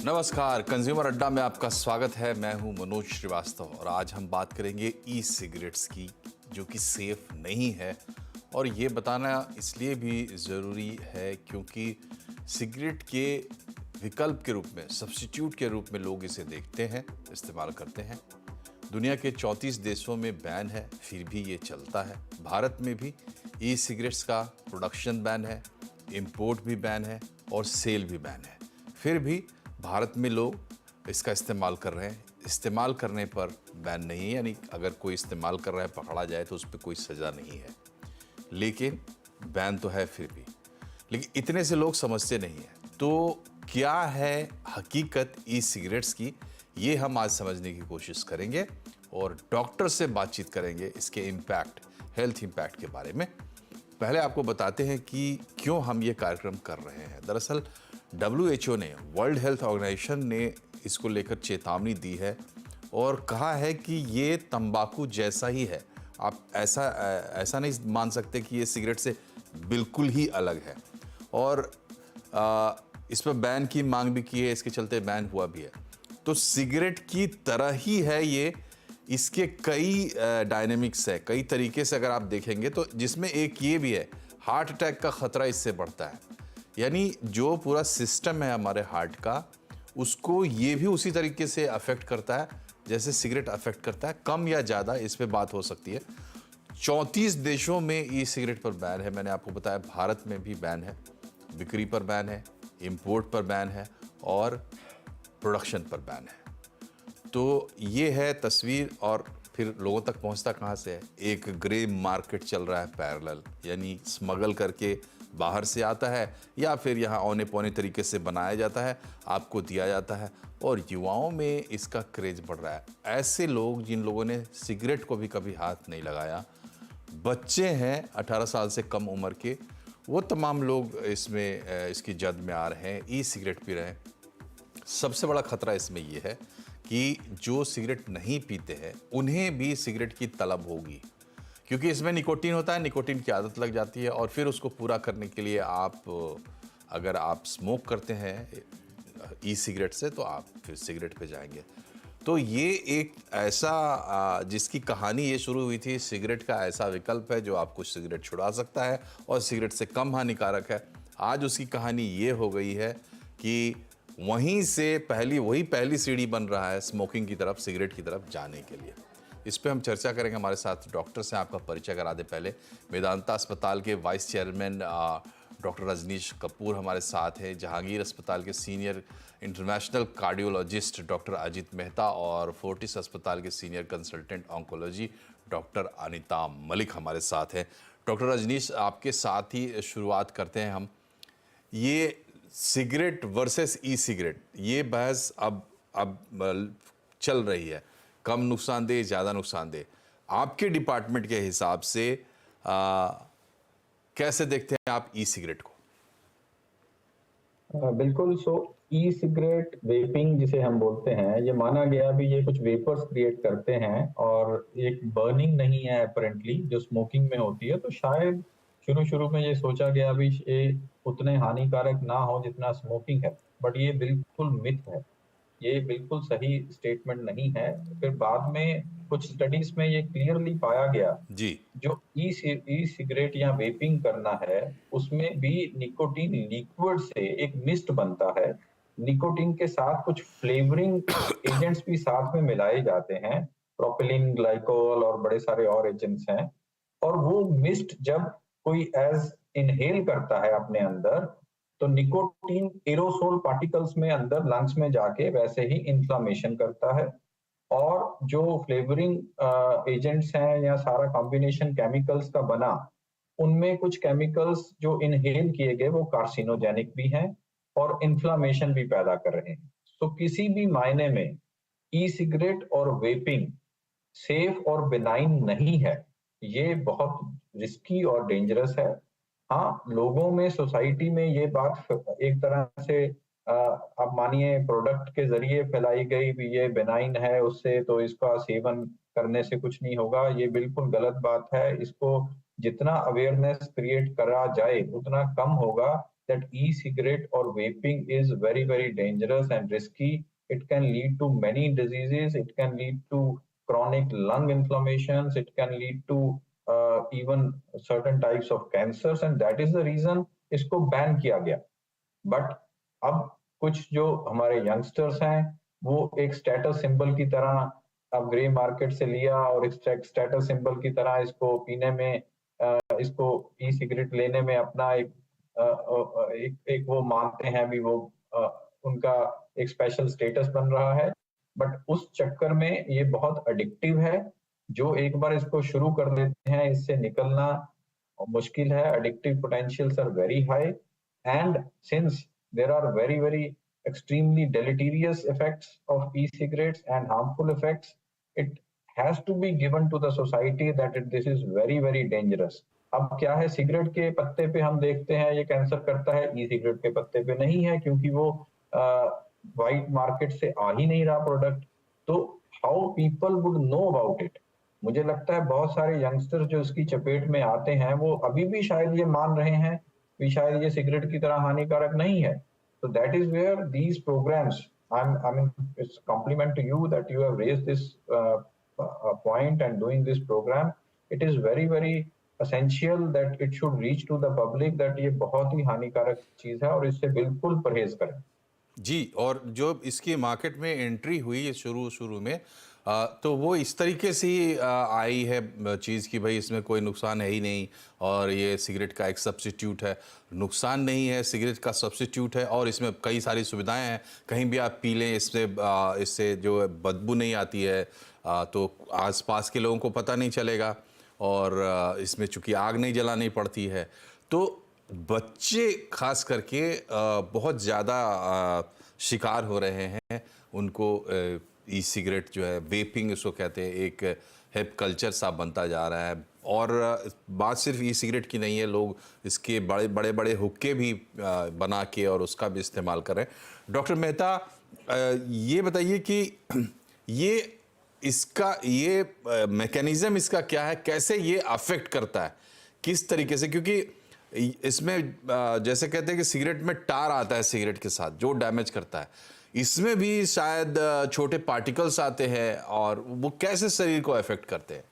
नमस्कार, कंज्यूमर अड्डा में आपका स्वागत है। मैं हूं मनोज श्रीवास्तव और आज हम बात करेंगे ई सिगरेट्स की, जो कि सेफ नहीं है। और ये बताना इसलिए भी ज़रूरी है क्योंकि सिगरेट के विकल्प के रूप में, सब्स्टिट्यूट के रूप में लोग इसे देखते हैं, इस्तेमाल करते हैं। दुनिया के 34 देशों में बैन है, फिर भी ये चलता है। भारत में भी ई सिगरेट्स का प्रोडक्शन बैन है, इंपोर्ट भी बैन है और सेल भी बैन है। फिर भी भारत में लोग इसका इस्तेमाल कर रहे हैं। इस्तेमाल करने पर बैन नहीं है, यानी अगर कोई इस्तेमाल कर रहा है, पकड़ा जाए तो उस पर कोई सज़ा नहीं है। लेकिन बैन तो है फिर भी। लेकिन इतने से लोग समझते नहीं हैं। तो क्या है हकीकत ई सिगरेट्स की, ये हम आज समझने की कोशिश करेंगे और डॉक्टर से बातचीत करेंगे इसके इम्पैक्ट, हेल्थ इम्पैक्ट के बारे में। पहले आपको बताते हैं कि क्यों हम ये कार्यक्रम कर रहे हैं। दरअसल WHO ने, वर्ल्ड हेल्थ ऑर्गेनाइजेशन ने इसको लेकर चेतावनी दी है और कहा है कि ये तंबाकू जैसा ही है। आप ऐसा नहीं मान सकते कि ये सिगरेट से बिल्कुल ही अलग है। और इस पर बैन की मांग भी की है, इसके चलते बैन हुआ भी है। तो सिगरेट की तरह ही है ये, इसके कई डायनेमिक्स है, कई तरीके से अगर आप देखेंगे तो, जिसमें एक ये भी है, हार्ट अटैक का खतरा इससे बढ़ता है। यानी जो पूरा सिस्टम है हमारे हार्ट का, उसको ये भी उसी तरीके से अफेक्ट करता है जैसे सिगरेट अफेक्ट करता है। कम या ज़्यादा इस पे बात हो सकती है। 34 देशों में ई सिगरेट पर बैन है। मैंने आपको बताया भारत में भी बैन है, बिक्री पर बैन है, इंपोर्ट पर बैन है और प्रोडक्शन पर बैन है। तो ये है तस्वीर। और फिर लोगों तक पहुंचता कहाँ से है? एक ग्रे मार्केट चल रहा है पैरेलल, यानी स्मगल करके बाहर से आता है या फिर यहाँ औने पौने तरीके से बनाया जाता है, आपको दिया जाता है और युवाओं में इसका क्रेज बढ़ रहा है। ऐसे लोग जिन लोगों ने सिगरेट को भी कभी हाथ नहीं लगाया, बच्चे हैं 18 साल से कम उम्र के, वो तमाम लोग इसमें इसकी जद में आ रहे हैं, ई सिगरेट पी रहे हैं। सबसे बड़ा खतरा इसमें ये है कि जो सिगरेट नहीं पीते हैं उन्हें भी सिगरेट की तलब होगी, क्योंकि इसमें निकोटीन होता है। निकोटीन की आदत लग जाती है और फिर उसको पूरा करने के लिए अगर आप स्मोक करते हैं ई सिगरेट से, तो आप फिर सिगरेट पे जाएंगे। तो ये एक ऐसा जिसकी कहानी ये शुरू हुई थी, सिगरेट का ऐसा विकल्प है जो आपको सिगरेट छुड़ा सकता है और सिगरेट से कम हानिकारक है। आज उसकी कहानी ये हो गई है कि वहीं से वही पहली सीढ़ी बन रहा है स्मोकिंग की तरफ, सिगरेट की तरफ जाने के लिए। इस पे हम चर्चा करेंगे। हमारे साथ डॉक्टर से आपका परिचय करा दे पहले। मेदांता अस्पताल के vice chairman doctor Rajneesh Kapoor हमारे साथ हैं। जहांगीर अस्पताल के senior international cardiologist doctor Ajit Mehta और फोर्टिस अस्पताल के senior consultant oncology doctor Anita Malik हमारे साथ हैं। डॉक्टर रजनीश, आपके साथ ही शुरुआत करते हैं हम। ये सिगरेट वर्सेस ई सिगरेट, ये बहस अब चल रही है, कम नुकसानदेह, ज़्यादा नुकसानदेह। आपके डिपार्टमेंट के हिसाब से कैसे देखते हैं आप ई सिगरेट को? बिल्कुल। ई सिगरेट वेपिंग जिसे हम बोलते हैं, ये माना गया भी ये कुछ वेपर्स क्रिएट करते हैं और एक बर्निंग नहीं है अपेरेंटली जो स्मोकिंग में होती है। तो शायद शुरू शुरू में ये सोचा गया भी ये उतने हानिकारक ना हो जितना स्मोकिंग है, बट ये बिल्कुल मिथ है। ये बिल्कुल सही स्टेटमेंट नहीं है। फिर बाद में कुछ स्टडीज में ये क्लियरली पाया गया, जी। जो ई सिगरेट या वेपिंग करना है, उसमें भी निकोटीन लिक्विड से एक मिस्ट बनता है। निकोटीन के साथ कुछ फ्लेवरिंग एजेंट्स भी साथ में मिलाए जाते हैं, प्रोपिलीन ग्लाइकोल और बड़े सारे और एजेंट्स हैं। और वो मिस्ट जब कोई एज इनहेल करता है अपने अंदर, तो निकोटीन एरोसोल पार्टिकल्स में अंदर लंग्स में जाके वैसे ही इन्फ्लामेशन करता है। और जो फ्लेवरिंग एजेंट्स हैं या सारा कॉम्बिनेशन केमिकल्स का बना, उनमें कुछ केमिकल्स जो इनहेल किए गए वो कार्सिनोजेनिक भी हैं और इन्फ्लामेशन भी पैदा कर रहे हैं। तो किसी भी मायने में ई सिगरेट और वेपिंग सेफ और बिनाइन नहीं है। ये बहुत रिस्की और डेंजरस है। हाँ, लोगों में, सोसाइटी में ये बात एक तरह से आप मानिए प्रोडक्ट के जरिए फैलाई गई भी ये बेनाइन है, उससे तो इसका सेवन करने से कुछ नहीं होगा। ये बिल्कुल गलत बात है। इसको जितना अवेयरनेस क्रिएट करा जाए उतना कम होगा। that e-cigarette or vaping is very, very dangerous and risky. It can lead to many diseases. It can lead to chronic lung inflammations. It can lead to even certain types of cancers, and that is the reason इसको ban किया गया. But अब कुछ जो हमारे youngsters हैं वो एक स्टेटस सिंबल की तरह अब ग्रे मार्केट से लिया और एक स्टेटस सिंबल की तरह इसको पीने में, इसको ई सिगरेट लेने में अपना एक वो मानते हैं भी वो उनका एक स्पेशल स्टेटस बन रहा है. बट उस चक्कर में ये बहुत एडिक्टिव है. जो एक बार इसको शुरू कर देते हैं इससे निकलना मुश्किल है. Addictive potentials are very high, and since there are very, very extremely deleterious effects of e-cigarettes and harmful effects, it has to be given to the society that this is very, very dangerous. अब क्या है, cigarette के पत्ते पे हम देखते हैं ये कैंसर करता है, ई सिगरेट के पत्ते पे नहीं है क्योंकि वो वाइट मार्केट से आ ही नहीं रहा प्रोडक्ट. तो how people would know about it. मुझे लगता है बहुत सारे यंगस्टर्स जो इसकी चपेट में आते हैं वो अभी भी शायद ये मान रहे हैं कि शायद ये सिगरेट की तरह हानिकारक नहीं है. So that is where these programs, I mean, it's a compliment to you that you have raised this point and doing this program. It is very, very essential that it should reach to the public that ये बहुत ही हानिकारक चीज है और इससे बिल्कुल परहेज करें. जी, और जो इसकी मार्केट में एंट्री हुई है शुरू में, तो वो इस तरीके से ही आई है चीज़ कि भाई इसमें कोई नुकसान है ही नहीं और ये सिगरेट का एक सब्स्टिट्यूट है. नुकसान नहीं है, सिगरेट का सब्स्टिट्यूट है और इसमें कई सारी सुविधाएं हैं. कहीं भी आप पी लें, इससे जो बदबू नहीं आती है, तो आसपास के लोगों को पता नहीं चलेगा और इसमें चूँकि आग नहीं जलानी पड़ती है. तो बच्चे खास करके बहुत ज़्यादा शिकार हो रहे हैं. उनको ई सिगरेट जो है, वेपिंग इसको कहते हैं, एक हिप कल्चर सा बनता जा रहा है. और बात सिर्फ ई सिगरेट की नहीं है, लोग इसके बड़े बड़े हुक्के भी बना के और उसका भी इस्तेमाल कर रहे हैं. डॉक्टर मेहता, ये बताइए कि ये मैकेनिज़्म इसका क्या है, कैसे ये अफेक्ट करता है, किस तरीके से? क्योंकि इसमें जैसे कहते हैं कि सिगरेट में टार आता है सिगरेट के साथ जो डैमेज करता है, इसमें भी शायद छोटे पार्टिकल्स आते हैं और वो कैसे शरीर को अफेक्ट करते हैं?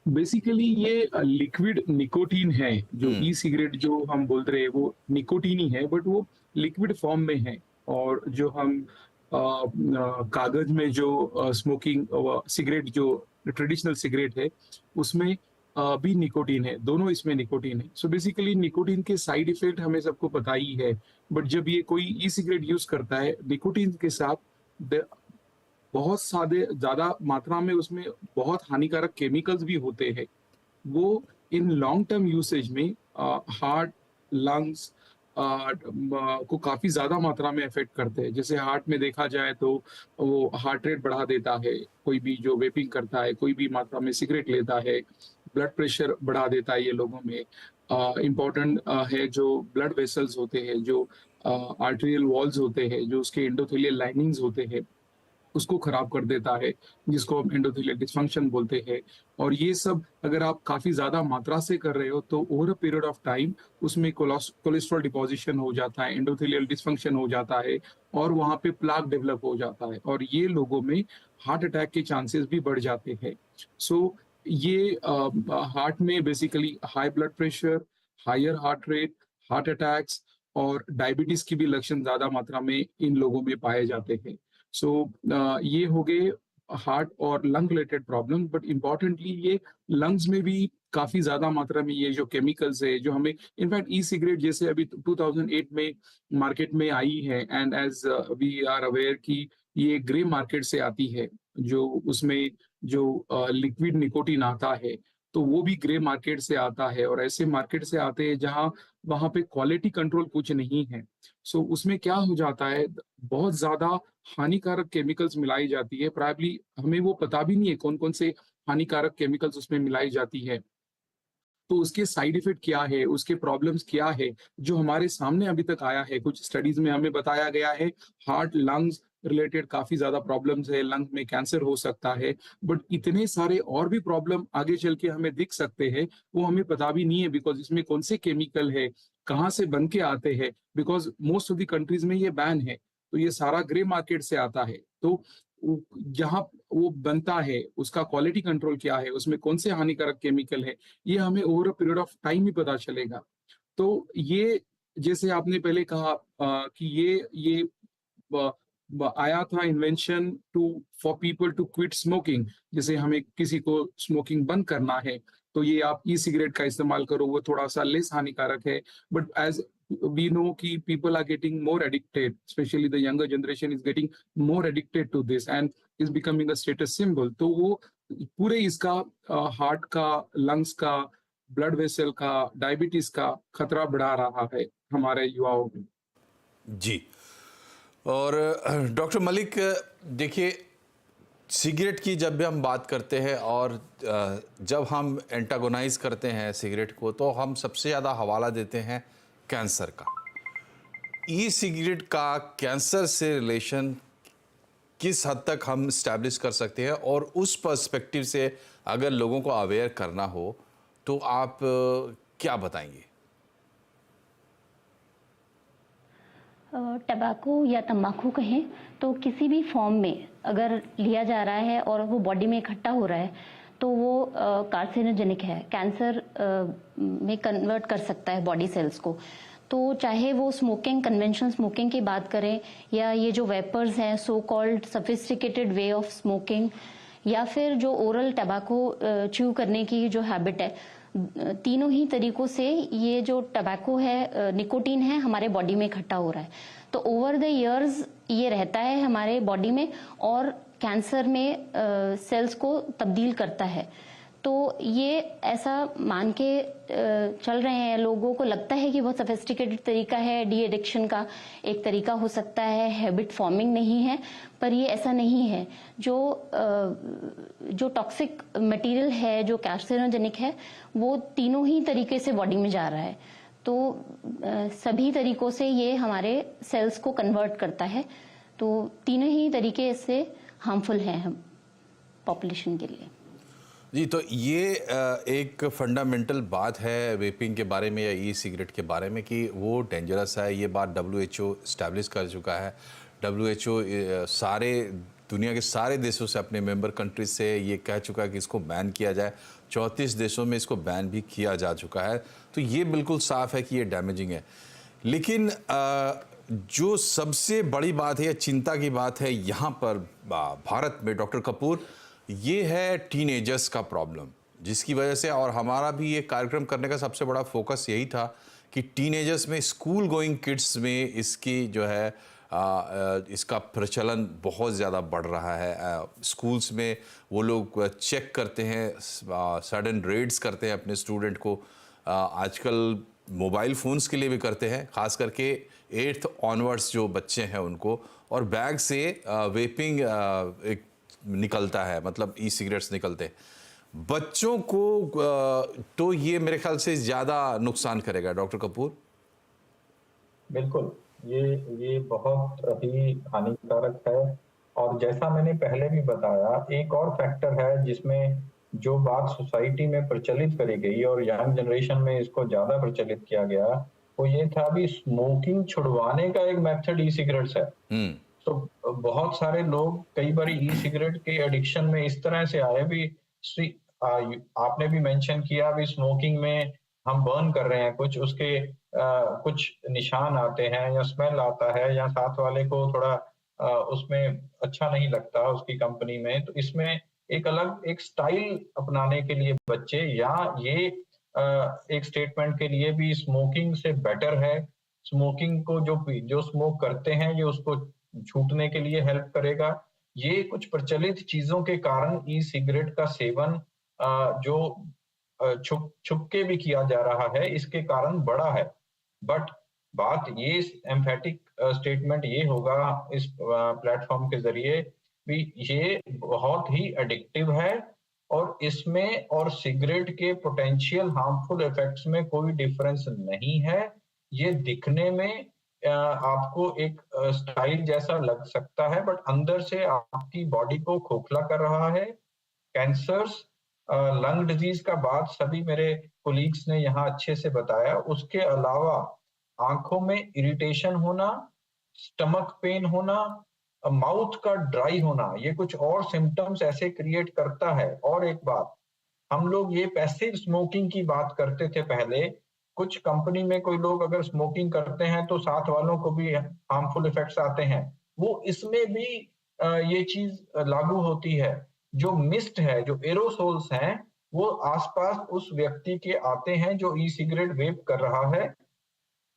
बेसिकली ये लिक्विड निकोटीन है. जो ई सिगरेट जो हम बोल रहे हैं वो निकोटीन ही है, बट वो लिक्विड फॉर्म में है. और जो हम कागज में जो स्मोकिंग सिगरेट जो ट्रेडिशनल सिगरेट है उसमें भी निकोटीन है. दोनों इसमें निकोटीन है. सो बेसिकली निकोटीन के साइड इफेक्ट हमें सबको पता ही है, बट जब ये कोई ई सिगरेट यूज करता है निकोटीन के साथ बहुत ज्यादा मात्रा में उसमें बहुत हानिकारक केमिकल्स भी होते हैं. वो इन लॉन्ग टर्म यूसेज में हार्ट, लंग्स को काफी ज्यादा मात्रा में इफेक्ट करते हैं. जैसे हार्ट में देखा जाए तो वो हार्ट रेट बढ़ा देता है कोई भी जो वेपिंग करता है, कोई भी मात्रा में सिगरेट लेता है. ब्लड प्रेशर बढ़ा देता है ये लोगों में. इम्पोर्टेंट है जो ब्लड वेसल्स होते हैं, जो आर्टेरियल वॉल्स होते हैं, जो उसके एंडोथेलियल लाइनिंग्स होते हैं, उसको खराब कर देता है, जिसको हम एंडोथेलियल डिस्फंक्शन बोलते हैं. और ये सब अगर आप काफी ज्यादा मात्रा से कर रहे हो तो over a period of time उसमें कोलेस्ट्रॉल डिपोजिशन हो जाता है, एंडोथेलियल डिस्फंक्शन हो जाता है और वहां पे प्लाक डेवलप हो जाता है और ये लोगों में हार्ट अटैक के चांसेस भी बढ़ जाते हैं. सो ये हार्ट में basically high blood pressure, higher heart rate, heart attacks और डायबिटीज की भी लक्षण ज्यादा मात्रा में इन लोगों में पाए जाते हैं. सो ये हो गए हार्ट और lung related problem. But importantly ये लंग्स में भी काफी ज्यादा मात्रा में ये जो केमिकल्स है जो हमें इनफैक्ट ई सिगरेट जैसे अभी 2008 में मार्केट में आई है and as we are aware कि ये ग्रे मार्केट से आती है, जो उसमें जो लिक्विड निकोटीन आता है तो वो भी ग्रे मार्केट से आता है. और ऐसे मार्केट से आते हैं जहां वहां पे क्वालिटी कंट्रोल कुछ नहीं है. सो उसमें क्या हो जाता है, बहुत ज्यादा हानिकारक केमिकल्स मिलाई जाती है. प्रायबली हमें वो पता भी नहीं है कौन कौन से हानिकारक केमिकल्स उसमें मिलाई जाती है. तो उसके साइड इफेक्ट क्या है, उसके प्रॉब्लम्स क्या है, जो हमारे सामने अभी तक आया है, कुछ स्टडीज में हमें बताया गया है हार्ट लंग्स रिलेटेड काफी ज्यादा प्रॉब्लम्स है, लंग में कैंसर हो सकता है. बट इतने सारे और भी प्रॉब्लम आगे चल के हमें दिख सकते हैं, वो हमें पता भी नहीं है बिकॉज इसमें कौन से केमिकल है, कहाँ से बन के आते हैं, because most of the countries में ये बैन है, तो ये सारा ग्रे मार्केट से आता है। तो जहाँ वो बनता है उसका क्वालिटी कंट्रोल क्या है, उसमें कौन से हानिकारक केमिकल है, ये हमें over a period of time ही पता चलेगा। तो ये जैसे आपने पहले कहा कि ये आया था invention to for people to quit smoking, जैसे हमें किसी को स्मोकिंग बंद करना है तो ये आप ई सिगरेट का इस्तेमाल करो, वो थोड़ा सा लेस हानिकारक है। बट एज वी नो कि people are getting more addicted, especially the younger generation is getting more addicted to this and is becoming a status symbol. तो वो पूरे इसका हार्ट का, लंग्स का, ब्लड वेसल का, डायबिटीज का खतरा बढ़ा रहा है हमारे युवाओं में। जी। और डॉक्टर मलिक, देखिए, सिगरेट की जब भी हम बात करते हैं और जब हम एंटागोनाइज करते हैं सिगरेट को, तो हम सबसे ज़्यादा हवाला देते हैं कैंसर का। ई सिगरेट का कैंसर से रिलेशन किस हद तक हम इस्टेब्लिश कर सकते हैं, और उस पर्सपेक्टिव से अगर लोगों को अवेयर करना हो तो आप क्या बताएंगे? टबैको या तंबाकू कहें तो किसी भी फॉर्म में अगर लिया जा रहा है और वो बॉडी में इकट्ठा हो रहा है तो वो कार्सिनोजेनिक है, कैंसर में कन्वर्ट कर सकता है बॉडी सेल्स को। तो चाहे वो स्मोकिंग, कन्वेंशनल स्मोकिंग की बात करें, या ये जो वेपर्स हैं, so called sophisticated way of smoking, या फिर जो ओरल टबैको च्यू करने की जो हैबिट है, तीनों ही तरीकों से ये जो टबैको है, निकोटीन है, हमारे बॉडी में इकट्ठा हो रहा है। तो ओवर द इयर्स ये रहता है हमारे बॉडी में और कैंसर में सेल्स को तब्दील करता है। तो ये ऐसा मान के चल रहे हैं, लोगों को लगता है कि बहुत सोफिस्टिकेटेड तरीका है, डी एडिक्शन का एक तरीका हो सकता है, हैबिट फॉर्मिंग नहीं है, पर ये ऐसा नहीं है। जो टॉक्सिक मटेरियल है, जो कार्सिनोजेनिक है, वो तीनों ही तरीके से बॉडी में जा रहा है। तो सभी तरीकों से ये हमारे सेल्स को कन्वर्ट करता है। तो तीनों ही तरीके इससे हार्मफुल हैं हम पॉपुलेशन के लिए। जी, तो ये एक फंडामेंटल बात है वेपिंग के बारे में या ई सिगरेट के बारे में कि वो डेंजरस है। ये बात WHO इस्टेब्लिश कर चुका है। WHO सारे दुनिया के सारे देशों से, अपने मेंबर कंट्रीज से ये कह चुका है कि इसको बैन किया जाए। 34 देशों में इसको बैन भी किया जा चुका है। तो ये बिल्कुल साफ है कि ये डैमेजिंग है। लेकिन जो सबसे बड़ी बात है या चिंता की बात है यहाँ पर भारत में, डॉक्टर कपूर, ये है टीनेजर्स का प्रॉब्लम, जिसकी वजह से, और हमारा भी ये कार्यक्रम करने का सबसे बड़ा फोकस यही था कि टीनेजर्स में, स्कूल गोइंग किड्स में इसकी जो है इसका प्रचलन बहुत ज़्यादा बढ़ रहा है। स्कूल्स में वो लोग चेक करते हैं, सडन रेड्स करते हैं अपने स्टूडेंट को। आजकल मोबाइल फ़ोन्स के लिए भी करते हैं, ख़ास करके 8th ऑनवर्ड्स जो बच्चे हैं उनको, और बैग से वेपिंग एक निकलता है, मतलब ई सिगरेट्स निकलते हैं बच्चों को। तो ये मेरे ख्याल से ज़्यादा नुकसान करेगा डॉक्टर कपूर। बिल्कुल, ये बहुत ही हानिकारक है। और जैसा मैंने पहले भी बताया, एक और फैक्टर है जिसमें जो बात सोसाइटी में प्रचलित करी गई और यंग जनरेशन में इसको ज्यादा प्रचलित किया गया, वो ये था भी स्मोकिंग छुड़वाने का एक मेथड ई सिगरेट्स है। तो बहुत सारे लोग कई बार ई सिगरेट के एडिक्शन में इस तरह से आए भी, आपने भी मेंशन किया भी, स्मोकिंग में हम बर्न कर रहे हैं कुछ, उसके कुछ निशान आते हैं या स्मेल आता है या साथ वाले को थोड़ा उसमें अच्छा नहीं लगता उसकी कंपनी में, तो इसमें एक अलग एक स्टाइल अपनाने के लिए बच्चे, या ये एक स्टेटमेंट के लिए भी स्मोकिंग से बेटर है, स्मोकिंग को जो स्मोक करते हैं ये उसको छूटने के लिए हेल्प करेगा। ये कुछ प्रचलित चीजों के कारण ई सिगरेट का सेवन जो छुप के भी किया जा रहा है, इसके कारण बढ़ा है। बट बात ये एम्फेटिक स्टेटमेंट ये होगा इस प्लेटफॉर्म के जरिए भी, ये बहुत ही एडिक्टिव है और इसमें और सिगरेट के पोटेंशियल हार्मफुल इफेक्ट्स में कोई डिफरेंस नहीं है। ये दिखने में आपको एक स्टाइल जैसा लग सकता है, बट अंदर से आपकी बॉडी को खोखला कर रहा है। कैंसर्स लंग डिजीज का बात सभी मेरे कोलीग्स ने यहाँ अच्छे से बताया। उसके अलावा आंखों में इरिटेशन होना, स्टमक पेन होना, माउथ का ड्राई होना, ये कुछ और सिम्पटम्स ऐसे क्रिएट करता है। और एक बात, हम लोग ये पैसिव स्मोकिंग की बात करते थे पहले। कुछ कंपनी में कोई लोग अगर स्मोकिंग करते हैं तो साथ वालों को भी हार्मफुल इफेक्ट्स आते हैं। वो इसमें भी ये चीज लागू होती है। जो मिस्ट है, जो एरोसोल्स हैं, वो आसपास उस व्यक्ति के आते हैं जो ई सिगरेट वेप कर रहा है,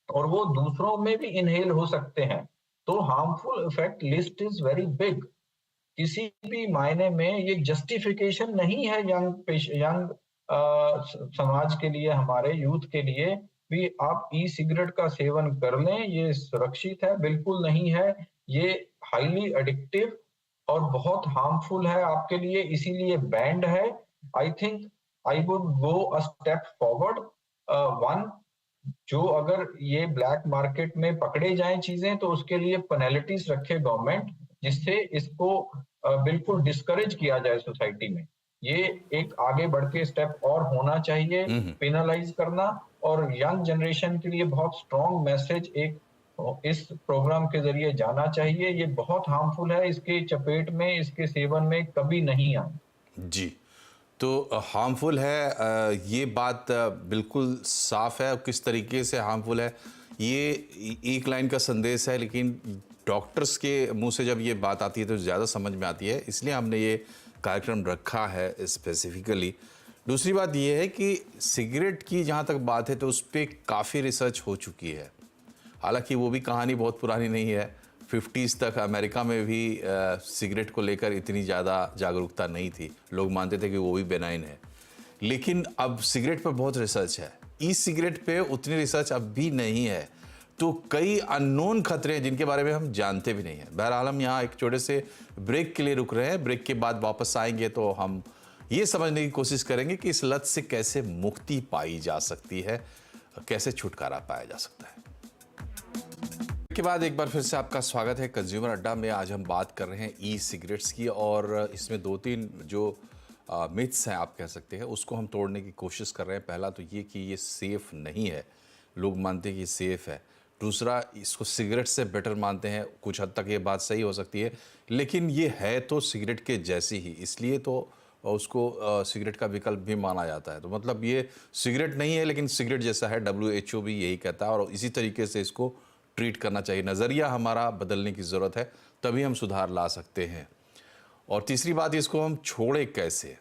और वो दूसरों में भी इनहेल हो सकते हैं। तो harmful effect list is very big. किसी भी मायने में ये जस्टिफिकेशन नहीं है यंग समाज के लिए, हमारे यूथ के लिए भी आप ई सिगरेट का सेवन कर लें, ये सुरक्षित है, बिल्कुल नहीं है। ये हाईली एडिक्टिव और बहुत हार्मफुल है आपके लिए, इसीलिए बैंड है। I think I would go a step forward. One, जो अगर ये ब्लैक मार्केट में पकड़े जाएं चीजें तो उसके लिए पेनल्टीज रखे गवर्नमेंट, जिससे इसको बिल्कुल डिस्करेज किया जाए सोसाइटी में। ये एक आगे बढ़ के स्टेप और होना चाहिए, पेनलाइज करना। और यंग जनरेशन के लिए बहुत स्ट्रॉन्ग मैसेज एक इस प्रोग्राम के जरिए जाना चाहिए। ये बहुत हार्मफुल है, इसके चपेट में, इसके सेवन में कभी नहीं आए। जी, तो हार्मफुल है, ये बात बिल्कुल साफ है। किस तरीके से हार्मफुल है ये एक लाइन का संदेश है, लेकिन डॉक्टर्स के मुंह से जब ये बात आती है तो ज़्यादा समझ में आती है, इसलिए हमने ये कार्यक्रम रखा है स्पेसिफिकली। दूसरी बात ये है कि सिगरेट की जहाँ तक बात है तो उस पर काफ़ी रिसर्च हो चुकी है। हालांकि वो भी कहानी बहुत पुरानी नहीं है। 50s तक अमेरिका में भी सिगरेट को लेकर इतनी ज़्यादा जागरूकता नहीं थी, लोग मानते थे कि वो भी बेनाइन है। लेकिन अब सिगरेट पर बहुत रिसर्च है, ई सिगरेट पे उतनी रिसर्च अब भी नहीं है। तो कई अननोन खतरे हैं जिनके बारे में हम जानते भी नहीं हैं। बहरहाल हम यहाँ एक छोटे से ब्रेक के लिए रुक रहे हैं। ब्रेक के बाद वापस आएंगे तो हम ये समझने की कोशिश करेंगे कि इस लत से कैसे मुक्ति पाई जा सकती है, कैसे छुटकारा पाया जा सकता है। के बाद एक बार फिर से आपका स्वागत है कंज्यूमर अड्डा में। आज हम बात कर रहे हैं ई सिगरेट्स की, और इसमें 2-3 जो मिथ्स हैं आप कह सकते हैं, उसको हम तोड़ने की कोशिश कर रहे हैं। पहला तो ये कि ये सेफ़ नहीं है, लोग मानते हैं कि ये सेफ़ है। दूसरा, इसको सिगरेट से बेटर मानते हैं। कुछ हद तक ये बात सही हो सकती है, लेकिन ये है तो सिगरेट के जैसी ही, इसलिए तो उसको सिगरेट का विकल्प भी माना जाता है। तो मतलब ये सिगरेट नहीं है लेकिन सिगरेट जैसा है, WHO भी यही कहता है, और इसी तरीके से इसको ट्रीट करना चाहिए। नज़रिया हमारा बदलने की ज़रूरत है, तभी हम सुधार ला सकते हैं। और तीसरी बात, इसको हम छोड़े कैसे।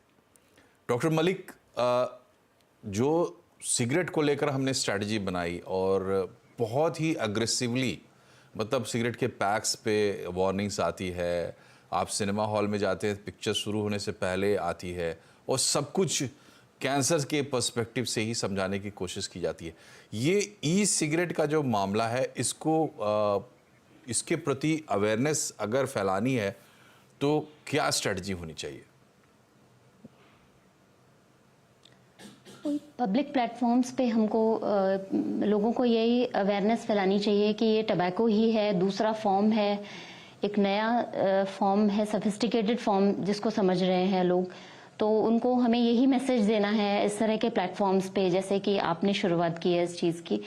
डॉक्टर मलिक, जो सिगरेट को लेकर हमने स्ट्रैटेजी बनाई और बहुत ही अग्रेसिवली, मतलब सिगरेट के पैक्स पे वार्निंग्स आती है, आप सिनेमा हॉल में जाते हैं पिक्चर शुरू होने से पहले आती है, और सब कुछ कैंसर के पर्सपेक्टिव से ही समझाने की कोशिश की जाती है। ये ई सिगरेट का जो मामला है, इसके प्रति अवेयरनेस अगर फैलानी है तो क्या स्ट्रेटजी होनी चाहिए? पब्लिक प्लेटफॉर्म्स पे हमको लोगों को यही अवेयरनेस फैलानी चाहिए कि ये टबैको ही है, दूसरा फॉर्म है, एक नया फॉर्म है, सोफिस्टिकेटेड फॉर्म जिसको समझ रहे हैं लोग। तो उनको हमें यही मैसेज देना है इस तरह के प्लेटफॉर्म्स पे, जैसे कि आपने शुरुआत की है इस चीज़ की,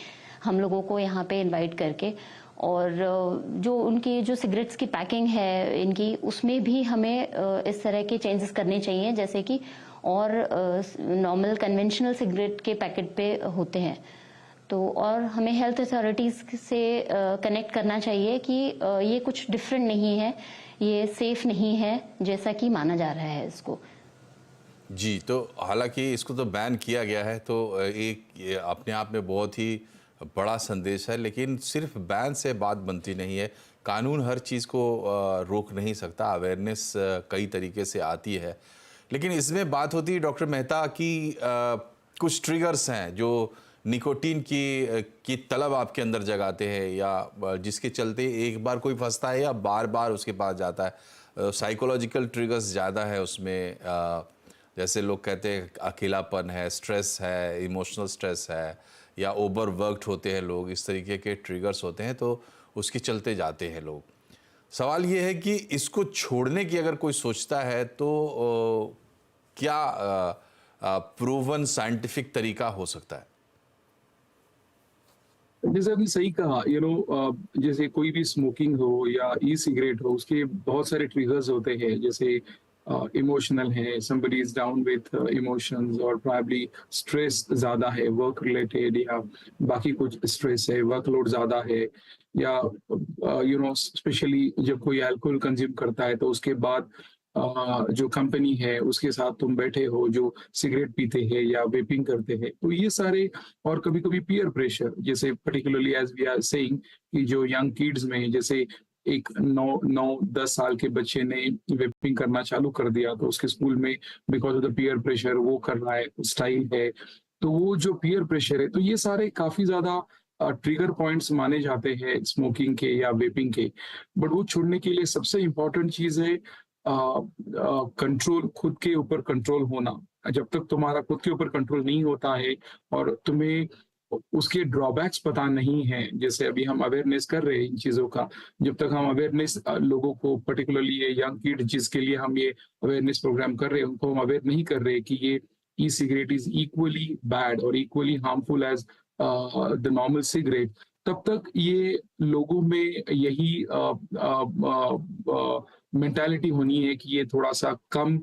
हम लोगों को यहाँ पे इनवाइट करके। और जो उनकी जो सिगरेट्स की पैकिंग है इनकी, उसमें भी हमें इस तरह के चेंजेस करने चाहिए, जैसे कि और नॉर्मल कन्वेंशनल सिगरेट के पैकेट पे होते हैं। तो और हमें हेल्थ अथॉरिटीज़ से कनेक्ट करना चाहिए कि ये कुछ डिफरेंट नहीं है, ये सेफ नहीं है जैसा कि माना जा रहा है इसको। जी, तो हालांकि इसको तो बैन किया गया है, तो एक ये अपने आप में बहुत ही बड़ा संदेश है, लेकिन सिर्फ बैन से बात बनती नहीं है। कानून हर चीज़ को रोक नहीं सकता, अवेयरनेस कई तरीके से आती है। लेकिन इसमें बात होती है डॉक्टर मेहता की कुछ ट्रिगर्स हैं जो निकोटीन की तलब आपके अंदर जगाते हैं, या जिसके चलते एक बार कोई फंसता है या बार बार उसके पास जाता है। साइकोलॉजिकल ट्रिगर्स ज़्यादा है उसमें, जैसे लोग कहते हैं अकेलापन है, स्ट्रेस है, इमोशनल स्ट्रेस है, या ओवरवर्क्ड होते हैं लोग, इस तरीके के ट्रिगर्स होते हैं, तो उसके चलते जाते हैं लोग। सवाल ये है कि इसको छोड़ने की अगर कोई सोचता है तो क्या प्रूवन साइंटिफिक तरीका हो सकता है? जैसे आपने सही कहा, जैसे कोई भी स्मोकिंग हो या ई सिगरेट हो, उसके बहुत सारे ट्रिगर्स होते हैं। जैसे इमोशनल है, somebody is down with emotions, और probably स्ट्रेस ज्यादा है वर्क रिलेटेड, या बाकी कुछ स्ट्रेस है, वर्कलोड ज्यादा है, या स्पेशली जब कोई अल्कोहल कंज्यूम करता है तो उसके बाद जो कंपनी है उसके साथ तुम बैठे हो जो सिगरेट पीते हैं या वेपिंग करते हैं, तो ये सारे, और कभी कभी पीयर प्रेशर, जैसे particularly as we are saying कि जो यंग किड्स में, जैसे एक 9-10 साल के बच्चे ने वेपिंग करना चालू कर दिया, तो उसके स्कूल में because of the peer pressure वो कर रहा है, स्टाइल है, तो वो जो पीयर प्रेशर है, तो ये सारे काफी ज्यादा ट्रिगर पॉइंट्स माने जाते हैं स्मोकिंग के या वेपिंग के। बट वो छोड़ने के लिए सबसे इम्पोर्टेंट चीज है कंट्रोल, खुद के ऊपर कंट्रोल होना। जब तक तुम्हारा खुद के ऊपर कंट्रोल नहीं होता है और तुम्हें उसके ड्रॉबैक्स पता नहीं है, जैसे अभी हम अवेयरनेस कर रहे हैं इन चीजों का, जब तक हम अवेयरनेस लोगों को, पर्टिकुलरली ये यंग किड जिसके लिए हम ये अवेयरनेस प्रोग्राम कर रहे हैं, उनको हम अवेयर नहीं कर रहे कि ये e cigarette is equally bad और equally harmful as the normal cigarette, तब तक ये लोगों में यही मेंटालिटी होनी है कि ये थोड़ा सा कम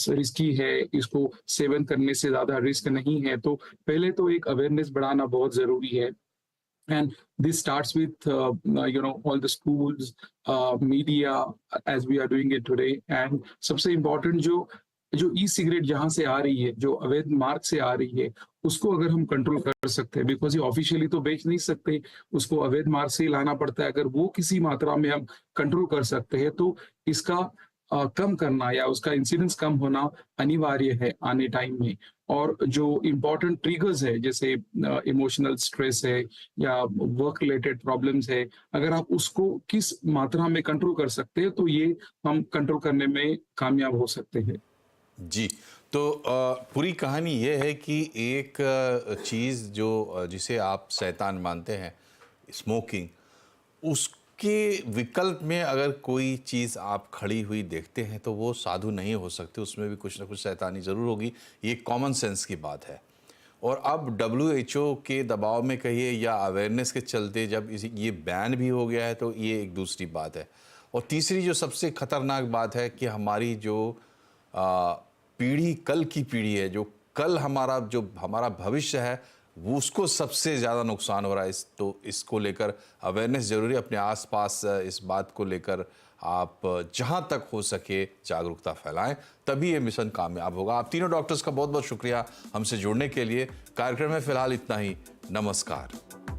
रिस्की है, इसको सेवन करने से ज्यादा रिस्क नहीं है। तो पहले तो एक अवेयरनेस बढ़ाना बहुत जरूरी है, and this starts with all the schools, media, as we are doing it today। and सबसे इम्पोर्टेंट जो ई सिगरेट जहां से आ रही है, जो अवैध मार्ग से आ रही है, उसको अगर हम कंट्रोल कर सकते हैं, बिकॉज ये ऑफिशियली तो बेच नहीं सकते, उसको अवैध मार्ग से ही लाना पड़ता है, अगर वो किसी मात्रा में हम कंट्रोल कर सकते हैं तो इसका कम करना या उसका इंसिडेंस कम होना अनिवार्य है आने टाइम में। और जो इम्पोर्टेंट ट्रिगर्स है, जैसे इमोशनल स्ट्रेस है या वर्क रिलेटेड प्रॉब्लम्स है, अगर आप उसको किस मात्रा में कंट्रोल कर सकते हैं तो ये हम कंट्रोल करने में कामयाब हो सकते हैं। जी, तो पूरी कहानी ये है कि एक चीज़ जिसे आप शैतान मानते हैं, स्मोकिंग, उसके विकल्प में अगर कोई चीज़ आप खड़ी हुई देखते हैं तो वो साधु नहीं हो सकती, उसमें भी कुछ ना कुछ शैतानी ज़रूर होगी। ये कॉमन सेंस की बात है। और अब WHO के दबाव में कहिए या अवेयरनेस के चलते जब ये बैन भी हो गया है तो ये एक दूसरी बात है। और तीसरी जो सबसे खतरनाक बात है कि हमारी जो पीढ़ी, कल की पीढ़ी है, जो कल हमारा भविष्य है, वो उसको सबसे ज़्यादा नुकसान हो रहा है। तो इसको लेकर अवेयरनेस ज़रूरी है। अपने आसपास इस बात को लेकर आप जहाँ तक हो सके जागरूकता फैलाएं, तभी ये मिशन कामयाब होगा। आप तीनों डॉक्टर्स का बहुत बहुत शुक्रिया हमसे जुड़ने के लिए। कार्यक्रम में फ़िलहाल इतना ही। नमस्कार।